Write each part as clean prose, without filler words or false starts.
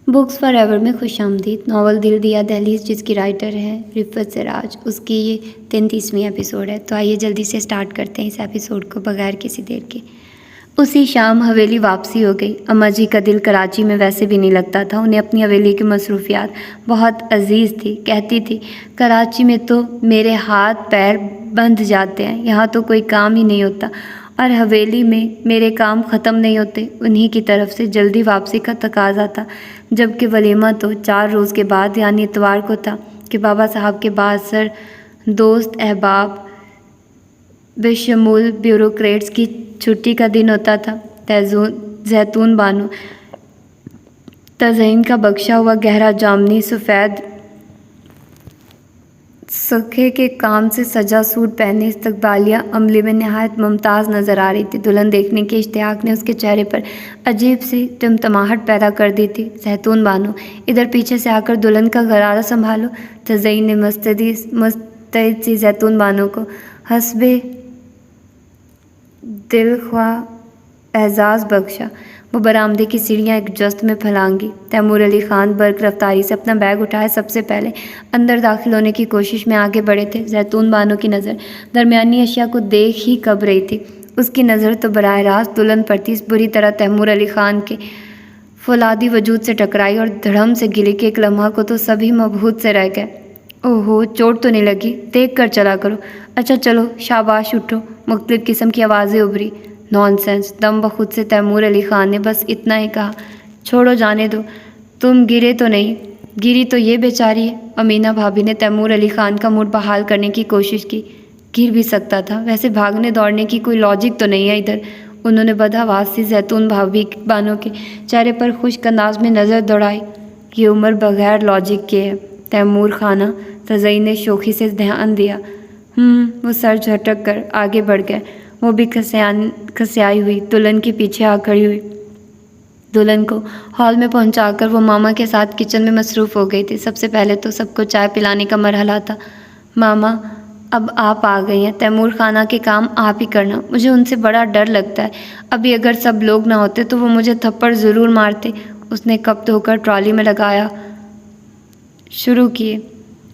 Books for ever میں خوش آمدید۔ ناول دل دیا دہلیز جس کی رائٹر ہے رفت سراج، اس کی یہ 33ویں ایپیسوڈ ہے۔ تو آئیے جلدی سے سٹارٹ کرتے ہیں اس ایپیسوڈ کو بغیر کسی دیر کے۔ اسی شام حویلی واپسی ہو گئی۔ اماں جی کا دل کراچی میں ویسے بھی نہیں لگتا تھا، انہیں اپنی حویلی کی مصروفیات بہت عزیز تھی۔ کہتی تھی کراچی میں تو میرے ہاتھ پیر بندھ جاتے ہیں، یہاں تو کوئی کام ہی نہیں ہوتا، اور حویلی میں میرے کام ختم نہیں ہوتے۔ انہی کی طرف سے جلدی واپسی کا تقاضا تھا، جبکہ ولیمہ تو 4 روز کے بعد یعنی اتوار کو تھا کہ بابا صاحب کے بعد سر دوست احباب بشمول بیوروکریٹس کی چھٹی کا دن ہوتا تھا۔ زیتون بانو تزئین کا بخشا ہوا گہرا جامنی سفید سکھے کے کام سے سجا سوٹ پہنے استقبالیہ عملے میں نہایت ممتاز نظر آ رہی تھی۔ دلہن دیکھنے کے اشتیاق نے اس کے چہرے پر عجیب سی ٹمٹماہٹ پیدا کر دی تھی۔ زیتون بانو ادھر پیچھے سے آ کر دلہن کا غرارہ سنبھالو۔ تزئین نے مستعد سی زیتون بانو کو حسب دلخواہ اعزاز بخشا۔ وہ برآمدے کی سیڑھیاں ایک جست میں پھلانگی۔ تیمور علی خان برق رفتاری سے اپنا بیگ اٹھائے سب سے پہلے اندر داخل ہونے کی کوشش میں آگے بڑھے تھے۔ زیتون بانو کی نظر درمیانی اشیاء کو دیکھ ہی کب رہی تھی، اس کی نظر تو براہ راست دلہن پر تھی۔ اس بری طرح تیمور علی خان کے فولادی وجود سے ٹکرائی اور دھڑم سے گری کہ ایک لمحہ کو تو سبھی مبہوت سے رہ گئے۔ اوہو، چوٹ تو نہیں لگی؟ دیکھ کر چلا کرو۔ اچھا چلو، شاباش، اٹھو۔ مختلف قسم کی آوازیں ابھری۔ نان سینس، دم بخود سے تیمور علی خان نے بس اتنا ہی کہا۔ چھوڑو، جانے دو، تم گرے تو نہیں؟ گری تو یہ بیچاری ہے۔ امینہ بھابھی نے تیمور علی خان کا موڈ بحال کرنے کی کوشش کی۔ گر بھی سکتا تھا، ویسے بھاگنے دوڑنے کی کوئی لاجک تو نہیں ہے ادھر۔ انہوں نے بدحواس سی زیتون بھابھی بانو کے چہرے پر خشک انداز میں نظر دوڑائی۔ یہ عمر بغیر لاجک کے ہے تیمور خانہ، تزئین نے شوخی سے دھیان دیا۔ وہ سر جھٹک کر آگے بڑھ گئے۔ وہ بھی کھسیائی ہوئی دلہن کے پیچھے آ کھڑی ہوئی۔ دلہن کو ہال میں پہنچا کر وہ ماما کے ساتھ کچن میں مصروف ہو گئی تھی۔ سب سے پہلے تو سب کو چائے پلانے کا مرحلہ تھا۔ ماما، اب آپ آ گئی ہیں، تیمور خانہ کے کام آپ ہی کرنا۔ مجھے ان سے بڑا ڈر لگتا ہے، ابھی اگر سب لوگ نہ ہوتے تو وہ مجھے تھپڑ ضرور مارتے۔ اس نے کپ دھو کر ٹرالی میں لگایا شروع کیے۔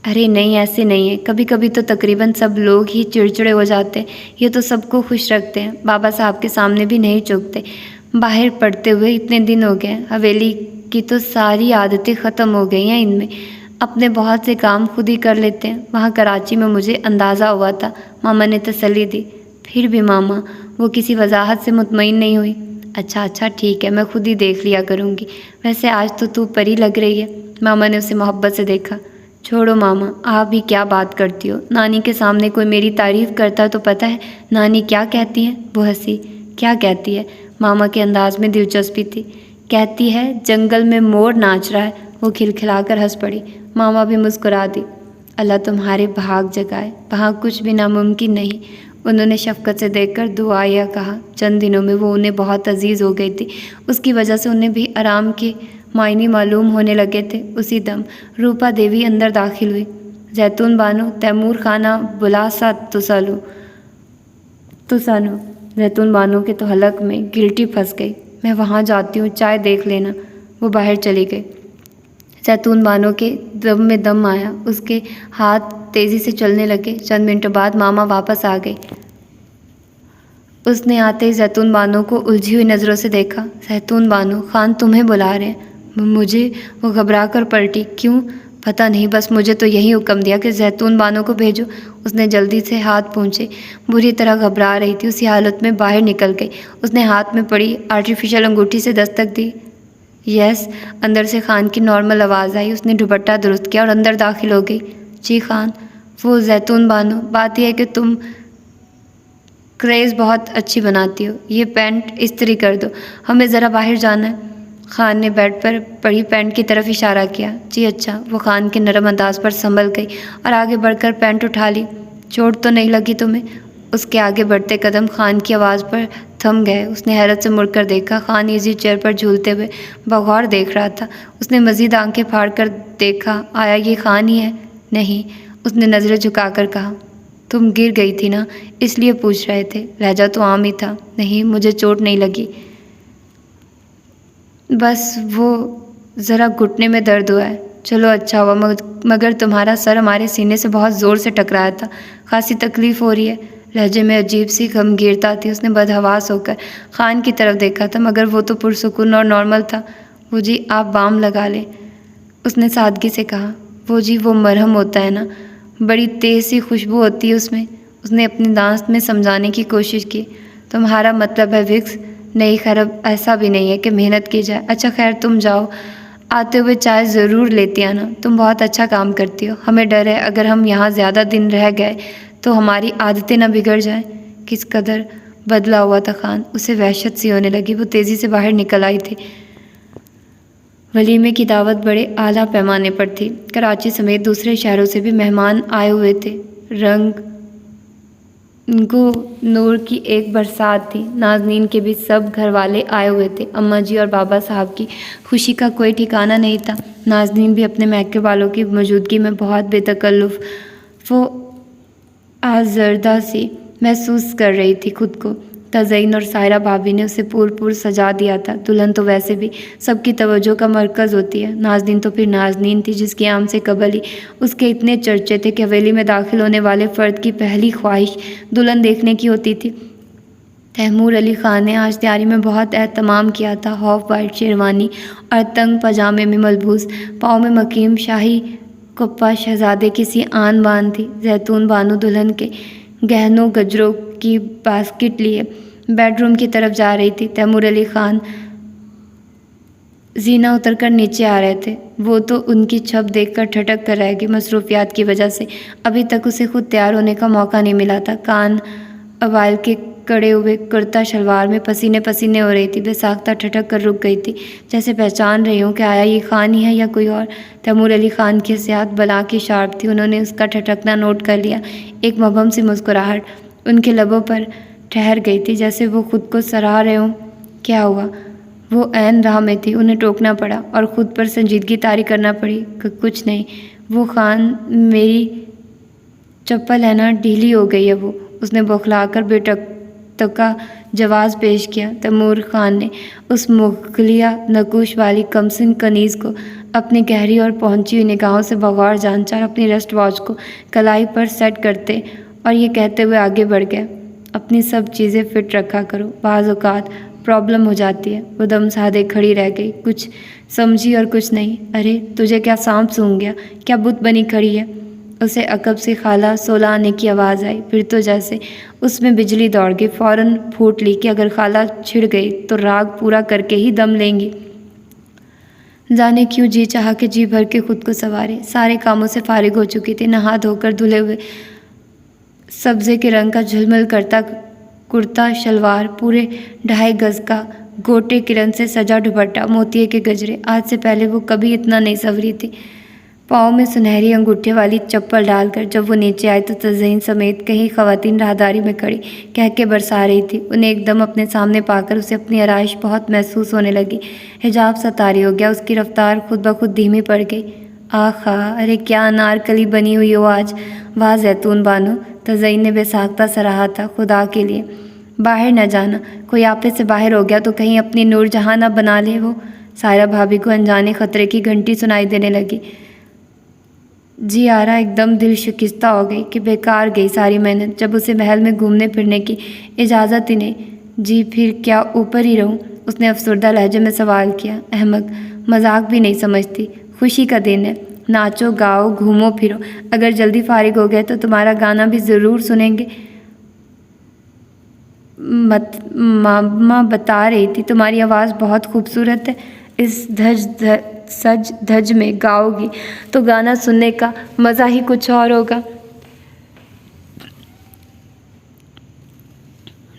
ارے نہیں، ایسے نہیں ہے، کبھی کبھی تو تقریباً سب لوگ ہی چڑچڑے ہو جاتے ہیں، یہ تو سب کو خوش رکھتے ہیں۔ بابا صاحب کے سامنے بھی نہیں چوکتے، باہر پڑھتے ہوئے اتنے دن ہو گئے، حویلی کی تو ساری عادتیں ختم ہو گئی ہیں ان میں، اپنے بہت سے کام خود ہی کر لیتے ہیں۔ وہاں کراچی میں مجھے اندازہ ہوا تھا، ماما نے تسلی دی۔ پھر بھی ماما، وہ کسی وضاحت سے مطمئن نہیں ہوئی۔ اچھا ٹھیک ہے، میں خود ہی دیکھ لیا کروں گی، ویسے آج تو پری لگ رہی ہے۔ ماما نے اسے محبت سے دیکھا۔ چھوڑو ماما، آپ بھی کیا بات کرتی ہو؟ نانی کے سامنے کوئی میری تعریف کرتا تو پتہ ہے نانی کیا کہتی ہیں؟ وہ ہنسی۔ کیا کہتی ہے؟ ماما کے انداز میں دلچسپی تھی۔ کہتی ہے جنگل میں مور ناچ رہا ہے۔ وہ کھلکھلا کر ہنس پڑی۔ ماما بھی مسکرا دی۔ اللہ تمہارے بھاگ جگائے، وہاں کچھ بھی ناممکن نہیں۔ انہوں نے شفقت سے دیکھ کر دعائیہ کہا۔ چند دنوں میں وہ انہیں بہت عزیز ہو گئی تھی، اس کی وجہ سے انہیں بھی آرام کے معنی معلوم ہونے لگے تھے۔ اسی دم روپا دیوی اندر داخل ہوئی۔ زیتون بانو، تیمور خانہ بلا سا تسانو۔ زیتون بانو کے تو حلق میں گلٹی پھنس گئی۔ میں وہاں جاتی ہوں، چائے دیکھ لینا۔ وہ باہر چلی گئی۔ زیتون بانو کے دم میں دم آیا، اس کے ہاتھ تیزی سے چلنے لگے۔ چند منٹوں بعد ماما واپس آ گئی۔ اس نے آتے ہی زیتون بانو کو الجھی ہوئی نظروں سے دیکھا۔ زیتون بانو، خان تمہیں بلا رہے ہیں۔ مجھے؟ وہ گھبرا کر پلٹی۔ کیوں؟ پتہ نہیں، بس مجھے تو یہی حکم دیا کہ زیتون بانو کو بھیجو۔ اس نے جلدی سے ہاتھ پونچھے، بری طرح گھبرا رہی تھی، اسی حالت میں باہر نکل گئی۔ اس نے ہاتھ میں پڑی آرٹیفیشل انگوٹھی سے دستک دی۔ یس، اندر سے خان کی نارمل آواز آئی۔ اس نے دوپٹہ درست کیا اور اندر داخل ہو گئی۔ جی خان۔ وہ زیتون بانو، بات یہ ہے کہ تم کریز بہت اچھی بناتی ہو، یہ پینٹ استری کر دو، ہمیں ذرا باہر جانا ہے۔ خان نے بیڈ پر پڑی پینٹ کی طرف اشارہ کیا۔ جی اچھا۔ وہ خان کے نرم انداز پر سنبھل گئی اور آگے بڑھ کر پینٹ اٹھا لی۔ چوٹ تو نہیں لگی تمہیں؟ اس کے آگے بڑھتے قدم خان کی آواز پر تھم گئے۔ اس نے حیرت سے مڑ کر دیکھا۔ خان ایزی چیئر پر جھولتے ہوئے بغور دیکھ رہا تھا۔ اس نے مزید آنکھیں پھاڑ کر دیکھا۔ آیا یہ خان ہی ہے؟ نہیں۔ اس نے نظریں جھکا کر کہا۔ تم گر گئی تھی نا، اس لیے پوچھ رہے تھے۔ لہجہ تو عام ہی تھا۔ نہیں، مجھے چوٹ نہیں لگی، بس وہ ذرا گھٹنے میں درد ہوا ہے۔ چلو اچھا ہوا، مگر تمہارا سر ہمارے سینے سے بہت زور سے ٹکرایا تھا، خاصی تکلیف ہو رہی ہے۔ لہجے میں عجیب سی غمگینتا تھی۔ اس نے بدحواس ہو کر خان کی طرف دیکھا تھا، مگر وہ تو پرسکون اور نارمل تھا۔ وہ جی آپ بام لگا لیں، اس نے سادگی سے کہا۔ وہ جی وہ مرہم ہوتا ہے نا، بڑی تیز سی خوشبو ہوتی ہے اس میں۔ اس نے اپنی دانت میں سمجھانے کی کوشش کی۔ تمہارا مطلب ہے وکس؟ نہیں خیر، اب ایسا بھی نہیں ہے کہ محنت کی جائے۔ اچھا خیر تم جاؤ، آتے ہوئے چائے ضرور لیتی آنا، تم بہت اچھا کام کرتی ہو۔ ہمیں ڈر ہے اگر ہم یہاں زیادہ دن رہ گئے تو ہماری عادتیں نہ بگڑ جائیں۔ کس قدر بدلا ہوا تھا خان، اسے وحشت سی ہونے لگی۔ وہ تیزی سے باہر نکل آئی تھی۔ ولیمے کی دعوت بڑے اعلیٰ پیمانے پر تھی۔ کراچی سمیت دوسرے شہروں سے بھی مہمان آئے ہوئے تھے۔ رنگ نور کی ایک برسات تھی۔ نازنین کے بھی سب گھر والے آئے ہوئے تھے۔ اماں جی اور بابا صاحب کی خوشی کا کوئی ٹھکانہ نہیں تھا۔ نازنین بھی اپنے میکے والوں کی موجودگی میں بہت بے تکلف و آزردہ سی محسوس کر رہی تھی خود کو۔ تزئین اور سائرہ بھابھی نے اسے پور سجا دیا تھا۔ دلہن تو ویسے بھی سب کی توجہ کا مرکز ہوتی ہے۔ نازنین تو پھر نازنین تھی، جس کی عام سے قبل ہی اس کے اتنے چرچے تھے کہ حویلی میں داخل ہونے والے فرد کی پہلی خواہش دلہن دیکھنے کی ہوتی تھی۔ تیمور علی خان نے آج تیاری میں بہت اہتمام کیا تھا۔ ہاف وائٹ شیروانی اور تنگ پاجامے میں ملبوس، پاؤں میں مکیم شاہی کپا شہزادے کی سی آن بان تھی۔ زیتون بانو دلہن کے گہنوں گجروں کی باسکٹ لیے بیڈ روم کی طرف جا رہی تھی۔ تیمور علی خان زینہ اتر کر نیچے آ رہے تھے۔ وہ تو ان کی چھپ دیکھ کر ٹھٹک کر رہ گئی۔ مصروفیات کی وجہ سے ابھی تک اسے خود تیار ہونے کا موقع نہیں ملا تھا۔ کان اوائل کے کڑے ہوئے کرتا شلوار میں پسینے ہو رہی تھی۔ بے ساختہ ٹھٹک کر رک گئی تھی، جیسے پہچان رہی ہوں کہ آیا یہ خان ہی ہے یا کوئی اور۔ تیمور علی خان کی حسیات بلا کی شارپ تھی۔ انہوں نے اس کا ٹھٹکنا نوٹ کر لیا۔ ایک مبہم سی مسکراہٹ ان کے لبوں پر ٹھہر گئی تھی، جیسے وہ خود کو سراہ رہے ہوں۔ کیا ہوا؟ وہ عین راہ میں تھی، انہیں ٹوکنا پڑا اور خود پر سنجیدگی طاری کرنا پڑی۔ کچھ نہیں وہ خان، میری چپل ہے نا، ڈھیلی ہو گئی ہے وہ، اس نے بوکھلا کر بے کا جواز پیش کیا۔ تیمور خان نے اس مغلیہ نقوش والی کمسن کنیز کو اپنی گہری اور پہنچی ہوئی نگاہوں سے بغور جانچا اور اپنی رسٹ واچ کو کلائی پر سیٹ کرتے اور یہ کہتے ہوئے آگے بڑھ گئے، اپنی سب چیزیں فٹ رکھا کرو، بعض اوقات پرابلم ہو جاتی ہے۔ وہ دم سادے کھڑی رہ گئی، کچھ سمجھی اور کچھ نہیں۔ ارے تجھے کیا سانپ سونگھ گیا؟ کیا بت بنی کھڑی ہے؟ اسے عقب سے خالہ سولہ آنے کی آواز آئی۔ پھر تو جیسے اس میں بجلی دوڑ گئی، فوراً پھوٹ لی کہ اگر خالہ چھڑ گئی تو راگ پورا کر کے ہی دم لیں گی۔ جانے کیوں جی چاہا کہ جی بھر کے خود کو سنوارے۔ سارے کاموں سے فارغ ہو چکی تھی، نہا دھو کر دھلے ہوئے سبزے کے رنگ کا جھلمل کرتا کرتا شلوار، پورے 2.5 گز کا گوٹے کرن سے سجا دوپٹہ، موتیے کے گجرے۔ آج سے پہلے وہ کبھی اتنا نہیں سنوری تھی۔ پاؤں میں سنہری انگوٹھے والی چپل ڈال کر جب وہ نیچے آئی تو تزئین سمیت کئی خواتین راہداری میں کھڑی کہکے برسا رہی تھی۔ انہیں ایک دم اپنے سامنے پا کر اسے اپنی آرائش بہت محسوس ہونے لگی۔ حجاب سا طاری ہو گیا، اس کی رفتار خود بخود دھیمی پڑ گئی۔ آخا، ارے کیا انارکلی بنی ہوئی ہو آج، واہ زیتون بانو، تزئین نے بے ساختہ سراہا تھا۔ خدا کے لیے باہر نہ جانا، کوئی آپے سے باہر ہو گیا تو کہیں اپنی نور جہاں نہ بنا لے وہ۔ سائرہ بھابھی کو انجانے خطرے کی گھنٹی سنائی دینے لگی۔ جی آرا ایک دم دل شکستہ ہو گئی کہ بیکار گئی ساری محنت، جب اسے محل میں گھومنے پھرنے کی اجازت ہی نہیں۔ جی پھر کیا اوپر ہی رہوں؟ اس نے افسردہ لہجے میں سوال کیا۔ احمق، مذاق بھی نہیں سمجھتی، خوشی کا دن ہے، ناچو گاؤ گھومو پھرو، اگر جلدی فارغ ہو گئے تو تمہارا گانا بھی ضرور سنیں گے۔ ماما بتا رہی تھی تمہاری آواز بہت خوبصورت ہے، اس سج دھج میں گاؤ گی تو گانا سننے کا مزہ ہی کچھ اور ہوگا۔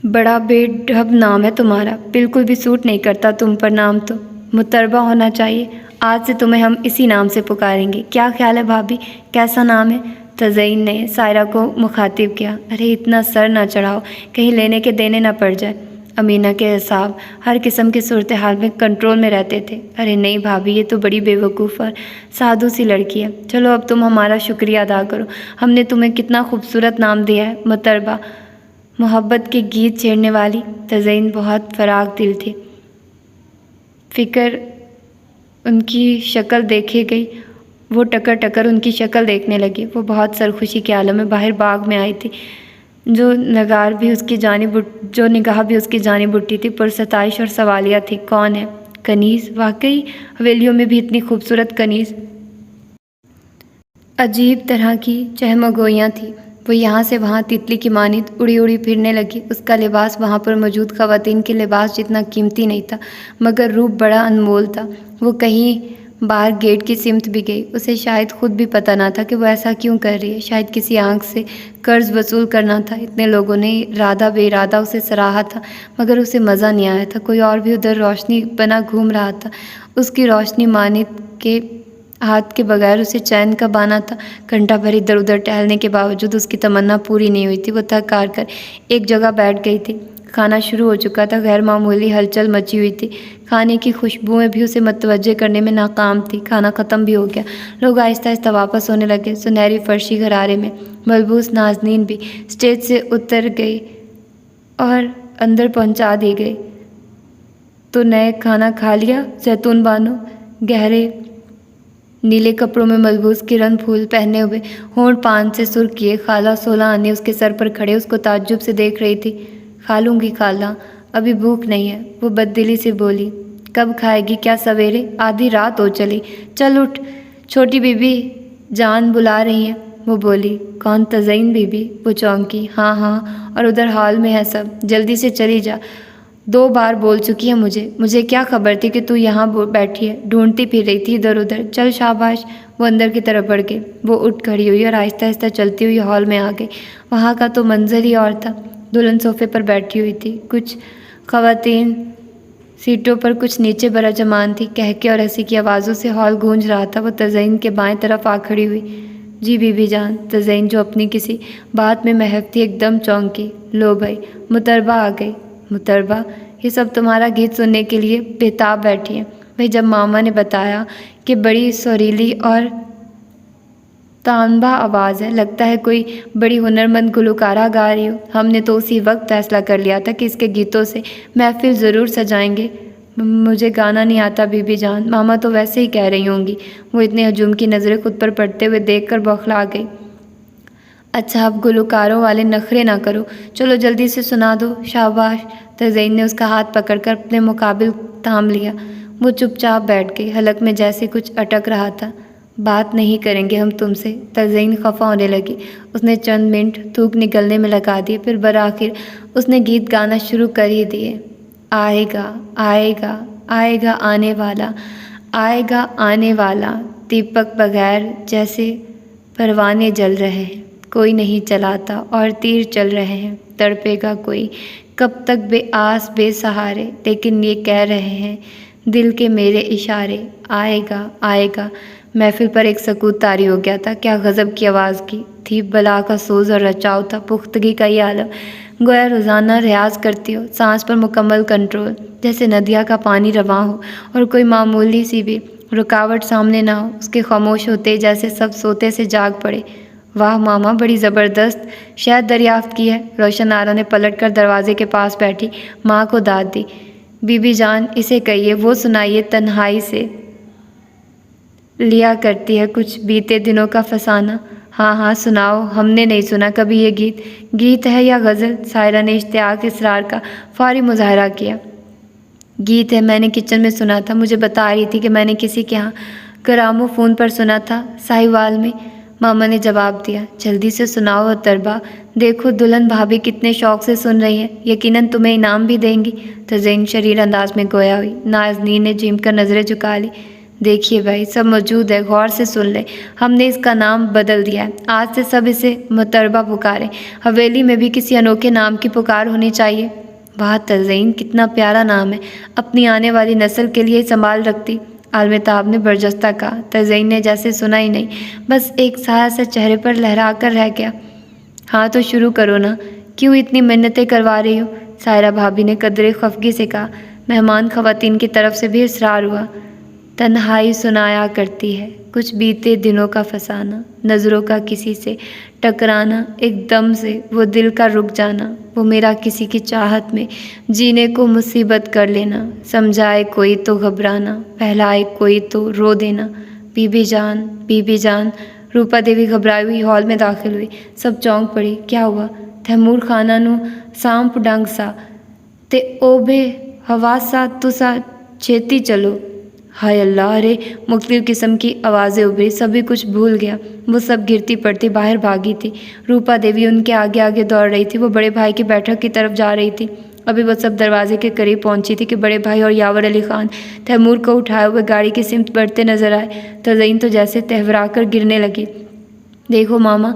بڑا بے ڈھب نام ہے تمہارا، بالکل بھی سوٹ نہیں کرتا تم پر، نام تو متربہ ہونا چاہیے۔ آج سے تمہیں ہم اسی نام سے پکاریں گے۔ کیا خیال ہے بھابھی، کیسا نام ہے؟ تزئین نے سائرہ کو مخاطب کیا۔ ارے اتنا سر نہ چڑھاؤ، کہیں لینے کے دینے نہ پڑ جائے۔ امینہ کے اعصاب ہر قسم کی صورتحال میں کنٹرول میں رہتے تھے۔ ارے نہیں بھابھی، یہ تو بڑی بے وقوف اور سادھو سی لڑکی ہے۔ چلو اب تم ہمارا شکریہ ادا کرو، ہم نے تمہیں کتنا خوبصورت نام دیا ہے، متربہ، محبت کے گیت چھیڑنے والی۔ تزئین بہت فراخ دل تھی، فکر ان کی شکل دیکھے گئی، وہ ٹکر ٹکر ان کی شکل دیکھنے لگی۔ وہ بہت سرخوشی کے عالم میں باہر باغ میں آئی تھی، جو نگاہ بھی اس کی جانب اٹھی تھی، پرستائش اور سوالیہ تھی۔ کون ہے؟ کنیز؟ واقعی حویلیوں میں بھی اتنی خوبصورت کنیز؟ عجیب طرح کی چہمگوئیاں تھیں۔ وہ یہاں سے وہاں تتلی کی مانند اڑی اڑی پھرنے لگی۔ اس کا لباس وہاں پر موجود خواتین کے لباس جتنا قیمتی نہیں تھا، مگر روپ بڑا انمول تھا۔ وہ کہیں باہر گیٹ کی سمت بھی گئی۔ اسے شاید خود بھی پتہ نہ تھا کہ وہ ایسا کیوں کر رہی ہے۔ شاید کسی آنکھ سے قرض وصول کرنا تھا۔ اتنے لوگوں نے ارادہ بے ارادہ اسے سراہا تھا، مگر اسے مزہ نہیں آیا تھا۔ کوئی اور بھی ادھر روشنی بنا گھوم رہا تھا۔ اس کی روشنی مانند کے ہاتھ کے بغیر اسے چین کب آنا تھا؟ گھنٹہ بھر ادھر ادھر ٹہلنے کے باوجود اس کی تمنا پوری نہیں ہوئی تھی۔ وہ تھک ہار کر ایک جگہ بیٹھ گئی تھی۔ کھانا شروع ہو چکا تھا۔ غیر معمولی ہلچل مچی ہوئی تھی۔ کھانے کی خوشبوئیں بھی اسے متوجہ کرنے میں ناکام تھی۔ کھانا ختم بھی ہو گیا۔ لوگ آہستہ آہستہ واپس ہونے لگے۔ سنہری فرشی گھرارے میں ملبوس نازنین بھی اسٹیج سے اتر گئی اور اندر پہنچا دی گئی۔ تو نئے کھانا کھا لیا؟ زیتون بانو گہرے نیلے کپڑوں میں ملبوس، کرن پھول پہنے ہوئے، ہونٹ پان سے سرخ کیے، خالہ 16 آنے اس کے سر پر کھڑے اس کو تعجب سے دیکھ رہی تھی۔ کھا لوں گی خالہ، ابھی بھوک نہیں ہے، وہ بددلی سے بولی۔ کب کھائے گی؟ کیا سویرے؟ آدھی رات ہو چلی، چل اٹھ، چھوٹی بی بی جان بلا رہی ہیں، وہ بولی۔ کون؟ تزئین بی بی؟ وہ چونکی۔ ہاں ہاں، اور ادھر ہال میں ہے سب، جلدی سے چلی جا، 2 بار بول چکی ہے مجھے کیا خبر تھی کہ تو یہاں بیٹھی ہے، ڈھونڈتی پھر رہی تھی ادھر ادھر، چل شاباش۔ وہ اندر کی طرف بڑھ گئی۔ وہ اٹھ کھڑی ہوئی اور آہستہ آہستہ چلتی ہوئی ہال میں آ گئی۔ وہاں کا تو منظر ہی اور تھا۔ دلہن صوفے پر بیٹھی ہوئی تھی، کچھ خواتین سیٹوں پر، کچھ نیچے براجمان تھی۔ کہکے اور ہنسی کی آوازوں سے ہال گونج رہا تھا۔ وہ تزئین کے بائیں طرف آ کھڑی ہوئی۔ جی بی بی جان۔ تزئین جو اپنی کسی بات میں محو تھی ایک دم چونکی۔ لو بھائی، مطربہ آ گئی۔ مطربہ؟ یہ سب تمہارا گیت سننے کے لیے بےتاب بیٹھی ہیں۔ بھائی جب ماما نے بتایا کہ بڑی سریلی اور تانبہ آواز ہے، لگتا ہے کوئی بڑی ہنرمند گلوکارہ گا رہی ہو، ہم نے تو اسی وقت فیصلہ کر لیا تھا کہ اس کے گیتوں سے محفل ضرور سجائیں گے۔ مجھے گانا نہیں آتا بی بی جان، ماما تو ویسے ہی کہہ رہی ہوں گی۔ وہ اتنے ہجوم کی نظریں خود پر پڑتے ہوئے دیکھ کر بوکھلا گئی۔ اچھا اب گلوکاروں والے نخرے نہ کرو، چلو جلدی سے سنا دو۔ شاباش۔ تزئین نے اس کا ہاتھ پکڑ کر اپنے مقابل تھام لیا۔ وہ چپ چاپ بیٹھ گئی، حلق میں جیسے کچھ اٹک رہا تھا۔ بات نہیں کریں گے ہم تم سے۔ تزئین خفا ہونے لگی۔ اس نے چند منٹ تھوک نکلنے میں لگا دیے، پھر بالآخر اس نے گیت گانا شروع کر ہی دیے۔ آئے گا آئے گا آئے گا آنے والا، آئے گا آنے والا، دیپک بغیر جیسے پروانے جل رہے ہیں، کوئی نہیں چلاتا اور تیر چل رہے ہیں، تڑپے گا کوئی، کب تک بے آس بے سہارے، لیکن یہ کہہ رہے ہیں دل کے میرے اشارے، آئے گا آئے گا۔ محفل پر ایک سکوت طاری ہو گیا تھا۔ کیا غضب کی آواز کی تھی، بلا کا سوز اور رچاؤ تھا، پختگی کا یہ عالم، گویا روزانہ ریاض کرتی ہو، سانس پر مکمل کنٹرول، جیسے ندیہ کا پانی رواں ہو اور کوئی معمولی سی بھی رکاوٹ سامنے نہ ہو، اس کے خاموش ہوتے جیسے سب سوتے سے جاگ پڑے۔ واہ ماما، بڑی زبردست شہد دریافت کی ہے۔ روشن آرا نے پلٹ کر دروازے کے پاس بیٹھی ماں کو داد دی۔ بی بی جان اسے کہیے وہ سنائیے، تنہائی سے لیا کرتی ہے کچھ بیتے دنوں کا فسانہ۔ ہاں ہاں سناؤ، ہم نے نہیں سنا کبھی یہ گیت ہے یا غزل؟ سائرہ نے اشتیاق اصرار کا فوری مظاہرہ کیا۔ گیت ہے، میں نے کچن میں سنا تھا، مجھے بتا رہی تھی کہ میں نے کسی کے ہاں گرامو فون پر سنا تھا، ساہیوال میں، ماما نے جواب دیا۔ جلدی سے سناؤ محتربہ، دیکھو دلہن بھابھی کتنے شوق سے سن رہی ہیں، یقیناً تمہیں انعام بھی دیں گی۔ تزئین شریر انداز میں گویا ہوئی۔ نازنین نے جھیم کر نظریں جھکا لی۔ دیکھیے بھائی، سب موجود ہے، غور سے سن لیں، ہم نے اس کا نام بدل دیا ہے، آج سے سب اسے محتربہ پکاریں، حویلی میں بھی کسی انوکھے نام کی پکار ہونی چاہیے۔ واہ تزئین، کتنا پیارا نام ہے، اپنی آنے والی نسل کے لیے سنبھال رکھتی، عالم تاب نے برجستہ کہا۔ تزئین نے جیسے سنا ہی نہیں، بس ایک سایہ سا چہرے پر لہرا کر رہ گیا۔ ہاں تو شروع کرو نا، کیوں اتنی منتیں کروا رہی ہو؟ سائرہ بھابھی نے قدرے خفگی سے کہا۔ مہمان خواتین کی طرف سے بھی اصرار ہوا۔ تنہائی سنایا کرتی ہے کچھ بیتے دنوں کا فسانہ، نظروں کا کسی سے ٹکرانا، ایک دم سے وہ دل کا رک جانا، وہ میرا کسی کی چاہت میں جینے کو مصیبت کر لینا، سمجھائے کوئی تو گھبرانا، پہلائے کوئی تو رو دینا۔ بی بی جان، روپا دیوی گھبرائی ہوئی ہال میں داخل ہوئی۔ سب چونک پڑی۔ کیا ہوا؟ تیمور خانہ نو سانپ ڈنگ سا تے او بے حواس سا تسا چھیتی چلو۔ ہائے اللہ! ارے مختلف قسم کی آوازیں ابھری، سبھی کچھ بھول گیا۔ وہ سب گرتی پڑتی باہر بھاگی تھی۔ روپا دیوی ان کے آگے آگے دوڑ رہی تھی۔ وہ بڑے بھائی کی بیٹھک کی طرف جا رہی تھی۔ ابھی وہ سب دروازے کے قریب پہنچی تھی کہ بڑے بھائی اور یاور علی خان تیمور کو اٹھائے ہوئے گاڑی کی سمت بڑھتے نظر آئے۔ تزئین تو جیسے تہورا کر گرنے لگی۔ دیکھو ماما،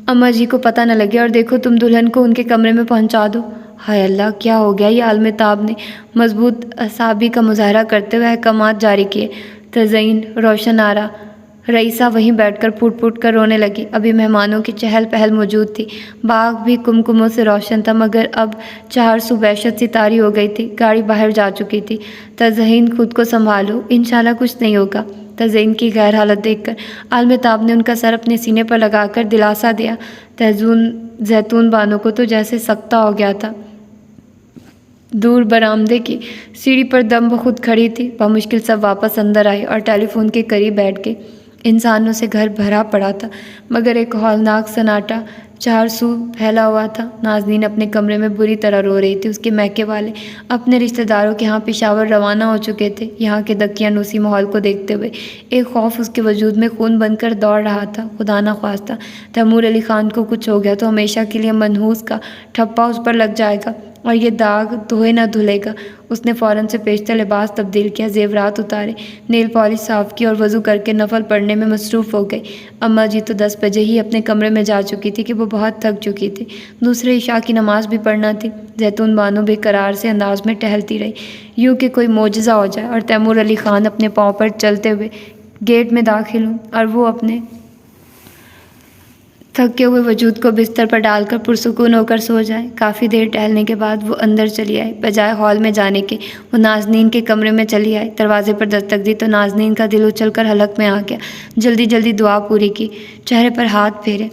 اماں جی کو پتہ نہ لگے، اور دیکھو تم دلہن کو ان کے کمرے میں پہنچا دو۔ ہائے اللہ! کیا ہو گیا؟ یہ عالم تاب نے مضبوط اعصابی کا مظاہرہ کرتے ہوئے احکامات جاری کیے۔ تزئین، روشن آرا، رئیسہ وہیں بیٹھ کر پھوٹ پھوٹ کر رونے لگی۔ ابھی مہمانوں کی چہل پہل موجود تھی۔ باغ بھی کمکموں سے روشن تھا، مگر اب چار سو وحشت سی طاری ہو گئی تھی۔ گاڑی باہر جا چکی تھی۔ تزئین، خود کو سنبھالو، انشاءاللہ کچھ نہیں ہوگا۔ تزئین کی غیر حالت دیکھ کر عالم تاب نے ان کا سر اپنے سینے پر لگا کر دلاسا دیا۔ زیتون بانو کو تو جیسے سکتہ ہو گیا تھا۔ دور برآمدے کی سیڑھی پر دم بخود کھڑی تھی۔ بمشکل سب واپس اندر آئی اور ٹیلی فون کے قریب بیٹھ گئی۔ انسانوں سے گھر بھرا پڑا تھا، مگر ایک ہولناک سناٹا چار سو پھیلا ہوا تھا۔ نازنین اپنے کمرے میں بری طرح رو رہی تھی۔ اس کے میکے والے اپنے رشتہ داروں کے ہاں پشاور روانہ ہو چکے تھے۔ یہاں کے دقیانوسی ماحول کو دیکھتے ہوئے ایک خوف اس کے وجود میں خون بن کر دوڑ رہا تھا۔ خدا نخواستہ تیمور علی خان کو کچھ ہو گیا تو ہمیشہ کے لیے منحوس کا ٹھپا اس پر لگ جائے گا اور یہ داغ دھوئے نہ دھلے گا۔ اس نے فوراً سے پیشتر لباس تبدیل کیا، زیورات اتارے، نیل پالش صاف کی اور وضو کر کے نفل پڑھنے میں مصروف ہو گئی۔ اماں جی تو 10 بجے ہی اپنے کمرے میں جا چکی تھی کہ وہ بہت تھک چکی تھی۔ دوسرے عشاء کی نماز بھی پڑھنا تھی۔ زیتون بانو بے قرار سے انداز میں ٹہلتی رہی، یوں کہ کوئی معجزہ ہو جائے اور تیمور علی خان اپنے پاؤں پر چلتے ہوئے گیٹ میں داخل ہوں اور وہ اپنے تھکے ہوئے وجود کو بستر پر ڈال کر پرسکون ہو کر سو جائے۔ کافی دیر ٹہلنے کے بعد وہ اندر چلی آئی۔ بجائے ہال میں جانے کے وہ نازنین کے کمرے میں چلی آئی۔ دروازے پر دستک دی تو نازنین کا دل اچھل کر حلق میں آ گیا۔ جلدی جلدی دعا پوری کی، چہرے پر ہاتھ پھیرے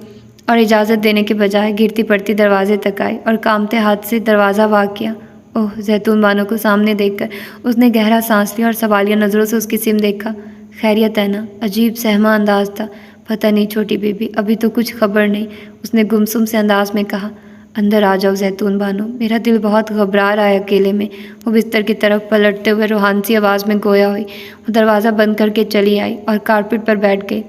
اور اجازت دینے کے بجائے گرتی پڑتی دروازے تک آئی اور کامتے ہاتھ سے دروازہ واق کیا۔ اوہ! زیتون بانو کو سامنے دیکھ کر اس نے گہرا سانس لیا اور سوالیہ نظروں سے اس کی سمت دیکھا۔ خیریت ہے نا؟ عجیب سہما انداز تھا۔ پتہ نہیں چھوٹی بیبی، ابھی تو کچھ خبر نہیں، اس نے گمسم سے انداز میں کہا۔ اندر آ جاؤ زیتون بانو، میرا دل بہت گھبرا رہا ہے اکیلے میں۔ وہ بستر کی طرف پلٹتے ہوئے روحانسی آواز میں گویا ہوئی۔ وہ دروازہ بند کر کے چلی آئی اور کارپٹ پر بیٹھ گئی۔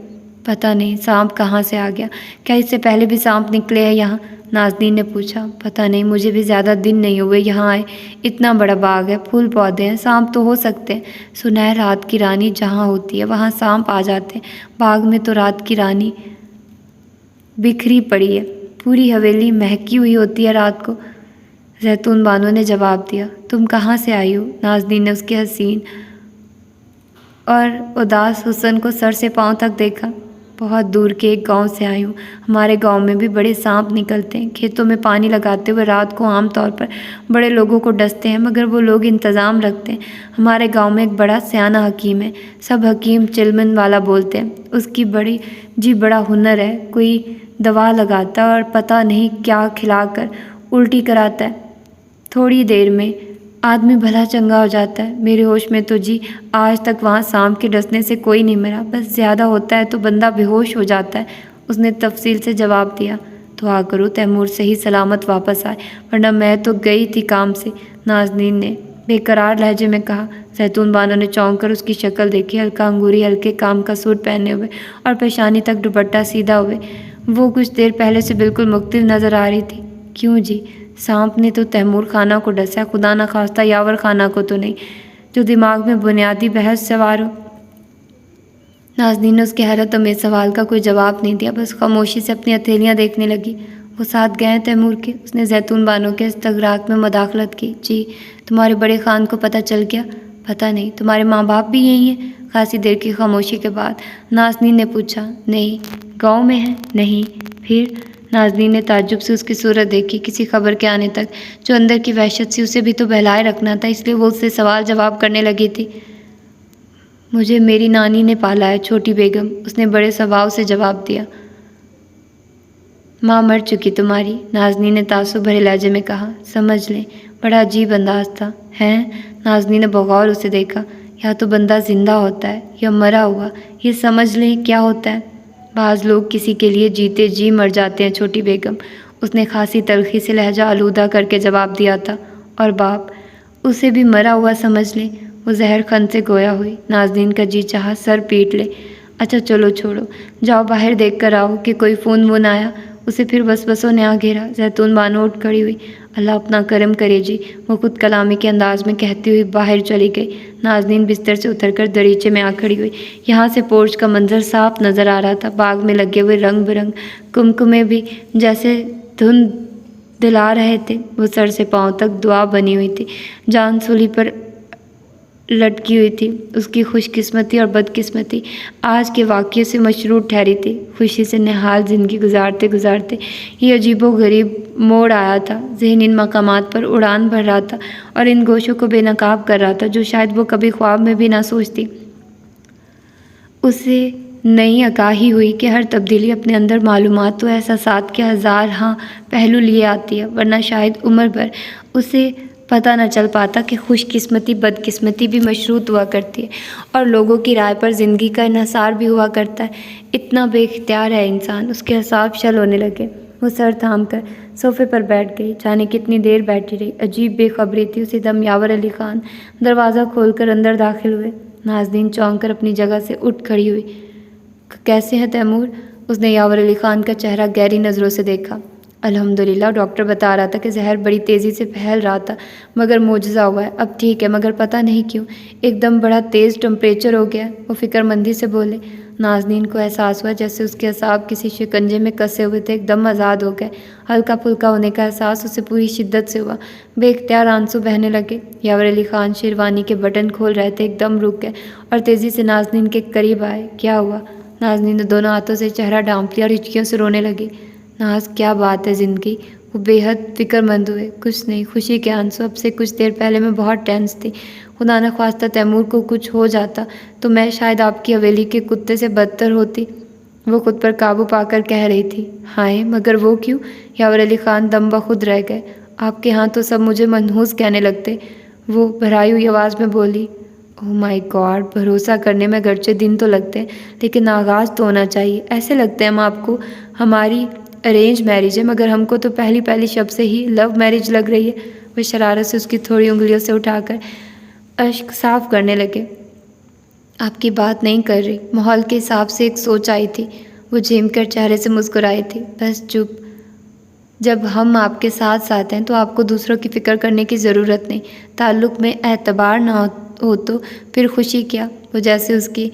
پتہ نہیں سانپ کہاں سے آ گیا، کیا اس سے پہلے بھی سانپ نکلے ہیں یہاں؟ نازنین نے پوچھا۔ پتہ نہیں، مجھے بھی زیادہ دن نہیں ہوئے یہاں آئے، اتنا بڑا باغ ہے، پھول پودے ہیں، سانپ تو ہو سکتے ہیں۔ سنا ہے رات کی رانی جہاں ہوتی ہے وہاں سانپ آ جاتے ہیں، باغ میں تو رات کی رانی بکھری پڑی ہے، پوری حویلی مہکی ہوئی ہوتی ہے رات کو۔ زیتون بانو نے جواب دیا۔ تم کہاں سے آئی ہو؟ نازنین نے اس کے حسین اور اداس حسن کو سر سے پاؤں تک دیکھا۔ بہت دور کے ایک گاؤں سے آئی ہوں، ہمارے گاؤں میں بھی بڑے سانپ نکلتے ہیں، کھیتوں میں پانی لگاتے ہوئے رات کو عام طور پر بڑے لوگوں کو ڈستے ہیں، مگر وہ لوگ انتظام رکھتے ہیں۔ ہمارے گاؤں میں ایک بڑا سیانہ حکیم ہے، سب حکیم چلمن والا بولتے ہیں، اس کی بڑا ہنر ہے، کوئی دوا لگاتا ہے اور پتہ نہیں کیا کھلا کر الٹی کراتا ہے، تھوڑی دیر میں آدمی بھلا چنگا ہو جاتا ہے۔ میرے ہوش میں تو جی آج تک وہاں سانپ کے ڈسنے سے کوئی نہیں مرا، بس زیادہ ہوتا ہے تو بندہ بے ہوش ہو جاتا ہے، اس نے تفصیل سے جواب دیا۔ دعا کرو تیمور صحیح سلامت واپس آئے، ورنہ میں تو گئی تھی کام سے، نازنین نے بے قرار لہجے میں کہا۔ زیتون بانو نے چونک کر اس کی شکل دیکھی، ہلکا انگوری ہلکے کام کا سوٹ پہنے ہوئے اور پیشانی تک دوپٹہ سیدھا ہوئے وہ کچھ دیر پہلے سے بالکل مختلف نظر آ رہی تھی۔ کیوں جی؟ سانپ نے تو تیمور خانہ کو ڈسا ہے، خدا نخواستہ یاور خانہ کو تو نہیں، جو دماغ میں بنیادی بحث سوار ہو۔ نازنین نے اس کے حیرت میں سوال کا کوئی جواب نہیں دیا، بس خاموشی سے اپنی ہتھیلیاں دیکھنے لگی۔ وہ ساتھ گئے ہیں تیمور کے؟ اس نے زیتون بانو کے استغراق میں مداخلت کی۔ جی۔ تمہارے بڑے خان کو پتہ چل گیا؟ پتہ نہیں۔ تمہارے ماں باپ بھی یہی ہیں؟ خاصی دیر کی خاموشی کے بعد نازنین نے پوچھا۔ نہیں۔ گاؤں میں ہیں؟ نہیں۔ پھر؟ نازنین نے تعجب سے اس کی صورت دیکھی، کسی خبر کے آنے تک جو اندر کی وحشت سی اسے بھی تو بہلائے رکھنا تھا، اس لیے وہ اس سے سوال جواب کرنے لگی تھی۔ مجھے میری نانی نے پالا ہے چھوٹی بیگم، اس نے بڑے صباؤ سے جواب دیا۔ ماں مر چکی تمہاری، نازنین نے تعصب بھرے لہجے میں کہا۔ سمجھ لیں، بڑا عجیب انداز تھا۔ ہیں؟ نازنین نے بغور اسے دیکھا۔ یا تو بندہ زندہ ہوتا ہے یا مرا ہوا، یہ سمجھ لیں کیا ہوتا ہے؟ بعض لوگ کسی کے لیے جیتے جی مر جاتے ہیں چھوٹی بیگم، اس نے خاصی تلخی سے لہجہ آلودہ کر کے جواب دیا تھا۔ اور باپ، اسے بھی مرا ہوا سمجھ لیں؟ وہ زہر خند سے گویا ہوئی۔ نازنین کا جی چاہا سر پیٹ لے۔ اچھا چلو چھوڑو، جاؤ باہر دیکھ کر آؤ کہ کوئی فون وون آیا۔ اسے پھر وسوسوں نے آ گھیرا۔ زیتون بانو اٹھ کھڑی ہوئی۔ اللہ اپنا کرم کرے جی، وہ خود کلامی کے انداز میں کہتی ہوئی باہر چلی گئی۔ نازنین بستر سے اتر کر دریچے میں آ کھڑی ہوئی۔ یہاں سے پورچ کا منظر صاف نظر آ رہا تھا۔ باغ میں لگے ہوئے رنگ برنگ کمکمے بھی جیسے دھند دلا رہے تھے۔ وہ سر سے پاؤں تک دعا بنی ہوئی تھی، جان سولی پر لٹکی ہوئی تھی۔ اس کی خوش قسمتی اور بد قسمتی آج کے واقعے سے مشروط ٹھہری تھی۔ خوشی سے نہال زندگی گزارتے گزارتے یہ عجیب و غریب موڑ آیا تھا۔ ذہن ان مقامات پر اڑان بھر رہا تھا اور ان گوشوں کو بے نقاب کر رہا تھا جو شاید وہ کبھی خواب میں بھی نہ سوچتی۔ اسے نئی آگاہی ہوئی کہ ہر تبدیلی اپنے اندر معلومات و احساسات کے ہزار ہاں پہلو لیے آتی ہے، ورنہ شاید عمر بھر اسے پتہ نہ چل پاتا کہ خوش قسمتی بد قسمتی بھی مشروط ہوا کرتی ہے اور لوگوں کی رائے پر زندگی کا انحصار بھی ہوا کرتا ہے۔ اتنا بے اختیار ہے انسان، اس کے اعصاب شل ہونے لگے۔ وہ سر تھام کر صوفے پر بیٹھ گئی، جانے کتنی دیر بیٹھی رہی۔ عجیب بے خبری تھی۔ اسی دم یاور علی خان دروازہ کھول کر اندر داخل ہوئے۔ نازنین چونک کر اپنی جگہ سے اٹھ کھڑی ہوئی۔ کیسے ہیں تیمور؟ اس نے یاور علی خان کا چہرہ گہری نظروں سے دیکھا۔ الحمدللہ، ڈاکٹر بتا رہا تھا کہ زہر بڑی تیزی سے پھیل رہا تھا مگر معجزہ ہوا ہے، اب ٹھیک ہے، مگر پتہ نہیں کیوں ایک دم بڑا تیز ٹمپریچر ہو گیا ہے۔ وہ فکر مندی سے بولے۔ نازنین کو احساس ہوا جیسے اس کے اعصاب کسی شکنجے میں کسے ہوئے تھے، ایک دم آزاد ہو گئے۔ ہلکا پھلکا ہونے کا احساس اسے پوری شدت سے ہوا۔ بے اختیار آنسو بہنے لگے۔ یاور علی خان شیروانی کے بٹن کھول رہے تھے، ایک دم رک گئے اور تیزی سے نازنین کے قریب آئے۔ کیا ہوا؟ نازنین نے دونوں ہاتھوں سے چہرہ ڈھانپ لیا اور ہچکیوں سے رونے لگی۔ ناز، کیا بات ہے زندگی؟ وہ بے حد فکر مند ہوئے۔ کچھ نہیں، خوشی کے آنسو۔ اب سے کچھ دیر پہلے میں بہت ٹینس تھی، خدا نہ خواستہ تیمور کو کچھ ہو جاتا تو میں شاید آپ کی حویلی کے کتے سے بدتر ہوتی۔ وہ خود پر قابو پا کر کہہ رہی تھی۔ ہائے، مگر وہ کیوں؟ یاور علی خان دم بخود رہ گئے۔ آپ کے ہاں تو سب مجھے منحوس کہنے لگتے۔ وہ بھرائی ہوئی آواز میں بولی۔ اوہ مائی گاڈ، بھروسہ کرنے میں گرچہ دن تو لگتے ہیں لیکن آغاز تو ہونا چاہیے۔ ایسے لگتے ہیں ہم آپ کو ہماری ارینج میرج ہے، مگر ہم کو تو پہلی شب سے ہی لو میرج لگ رہی ہے۔ وہ شرارت سے اس کی تھوڑی انگلیوں سے اٹھا کر اشک صاف کرنے لگے۔ آپ کی بات نہیں کر رہی، ماحول کے حساب سے ایک سوچ آئی تھی۔ وہ جھیم کر چہرے سے مسکرائی تھی۔ بس چپ، جب ہم آپ کے ساتھ ساتھ ہیں تو آپ کو دوسروں کی فکر کرنے کی ضرورت نہیں۔ تعلق میں اعتبار نہ ہو تو پھر خوشی کیا؟ وہ جیسے اس کی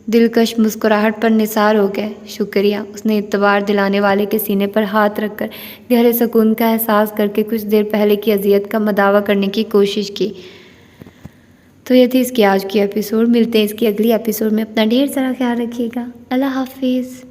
دلکش مسکراہٹ پر نثار ہو گئے۔ شکریہ، اس نے اعتبار دلانے والے کے سینے پر ہاتھ رکھ کر گہرے سکون کا احساس کر کے کچھ دیر پہلے کی اذیت کا مداوع کرنے کی کوشش کی۔ تو یہ تھی اس کی آج کی ایپیسوڈ۔ ملتے ہیں اس کی اگلی ایپیسوڈ میں۔ اپنا ڈھیر سارا خیال رکھیے گا۔ اللہ حافظ۔